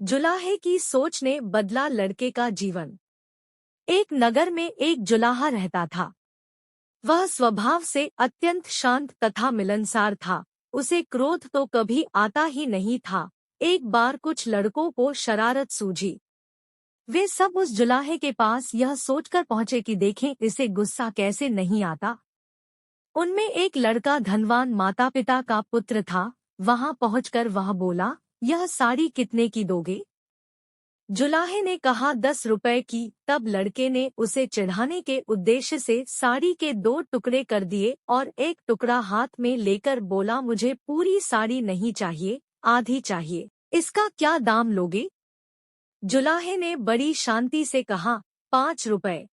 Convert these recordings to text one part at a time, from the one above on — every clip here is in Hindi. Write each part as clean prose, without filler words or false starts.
जुलाहे की सोच ने बदला लड़के का जीवन। एक नगर में एक जुलाहा रहता था। वह स्वभाव से अत्यंत शांत तथा मिलनसार था। उसे क्रोध तो कभी आता ही नहीं था। एक बार कुछ लड़कों को शरारत सूझी। वे सब उस जुलाहे के पास यह सोचकर पहुंचे कि देखें इसे गुस्सा कैसे नहीं आता। उनमें एक लड़का धनवान माता पिता का पुत्र था। वहां पहुंचकर वह बोला, यह साड़ी कितने की दोगे? जुलाहे ने कहा 10 रुपए की। तब लड़के ने उसे चिढ़ाने के उद्देश्य से साड़ी के 2 टुकड़े कर दिए और एक टुकड़ा हाथ में लेकर बोला, मुझे पूरी साड़ी नहीं चाहिए, आधी चाहिए। इसका क्या दाम लोगे? जुलाहे ने बड़ी शांति से कहा, 5 रुपए।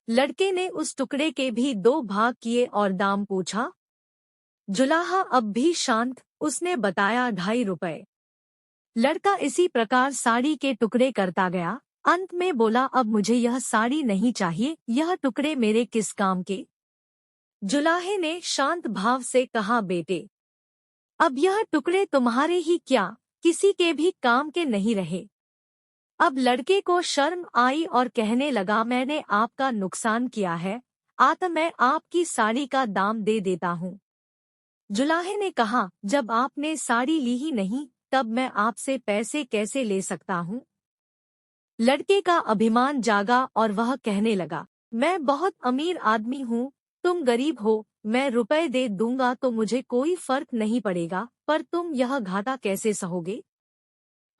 लड़के ने उस टुकड़े के भी 2 भाग किए और दाम पूछा। जुलाहा अब भी शांत, उसने बताया 2.5 रुपए। लड़का इसी प्रकार साड़ी के टुकड़े करता गया। अंत में बोला, अब मुझे यह साड़ी नहीं चाहिए, यह टुकड़े मेरे किस काम के? जुलाहे ने शांत भाव से कहा, बेटे, अब यह टुकड़े तुम्हारे ही क्या, किसी के भी काम के नहीं रहे। अब लड़के को शर्म आई और कहने लगा, मैंने आपका नुकसान किया है, मैं आपकी साड़ी का दाम दे देता हूँ। जुलाहे ने कहा, जब आपने साड़ी ली ही नहीं तब मैं आपसे पैसे कैसे ले सकता हूँ? लड़के का अभिमान जागा और वह कहने लगा, मैं बहुत अमीर आदमी हूँ, तुम गरीब हो, मैं रुपए दे दूंगा तो मुझे कोई फर्क नहीं पड़ेगा, पर तुम यह घाटा कैसे सहोगे?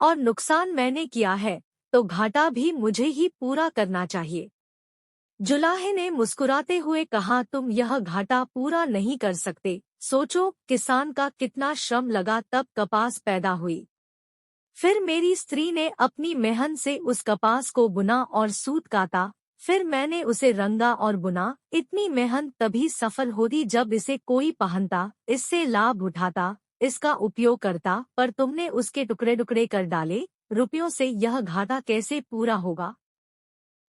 और नुकसान मैंने किया है तो घाटा भी मुझे ही पूरा करना चाहिए। जुलाहे ने मुस्कुराते हुए कहा, तुम यह घाटा पूरा नहीं कर सकते। सोचो, किसान का कितना श्रम लगा तब कपास पैदा हुई। फिर मेरी स्त्री ने अपनी मेहनत से उस कपास को बुना और सूत काता। फिर मैंने उसे रंगा और बुना। इतनी मेहनत तभी सफल होती जब इसे कोई पहनता, इससे लाभ उठाता, इसका उपयोग करता, पर तुमने उसके टुकड़े टुकड़े कर डाले। रुपयों से यह घाटा कैसे पूरा होगा?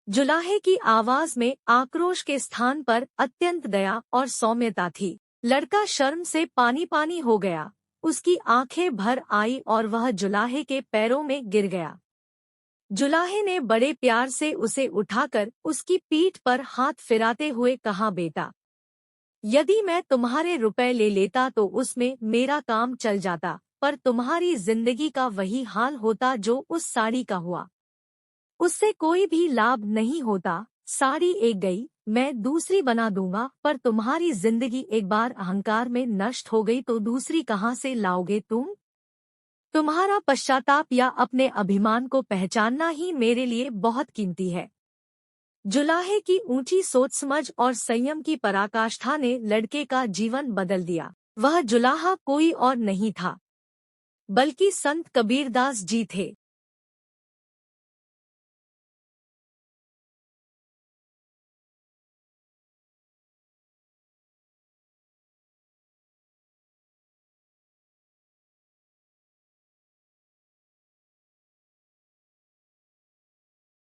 जुलाहे की आवाज में आक्रोश के स्थान पर अत्यंत दया और सौम्यता थी। लड़का शर्म से पानी पानी हो गया। उसकी आंखें भर आई और वह जुलाहे के पैरों में गिर गया। जुलाहे ने बड़े प्यार से उसे उठाकर उसकी पीठ पर हाथ फिराते हुए कहा, बेटा, यदि मैं तुम्हारे रुपए ले लेता तो उसमें मेरा काम चल जाता, पर तुम्हारी जिंदगी का वही हाल होता जो उस साड़ी का हुआ। उससे कोई भी लाभ नहीं होता। साड़ी एक गई, मैं दूसरी बना दूंगा, पर तुम्हारी जिंदगी एक बार अहंकार में नष्ट हो गई तो दूसरी कहाँ से लाओगे तुम? तुम्हारा पश्चाताप या अपने अभिमान को पहचानना ही मेरे लिए बहुत कीमती है। जुलाहे की ऊंची सोच समझ और संयम की पराकाष्ठा ने लड़के का जीवन बदल दिया। वह जुलाहा कोई और नहीं था, बल्कि संत कबीरदास जी थे।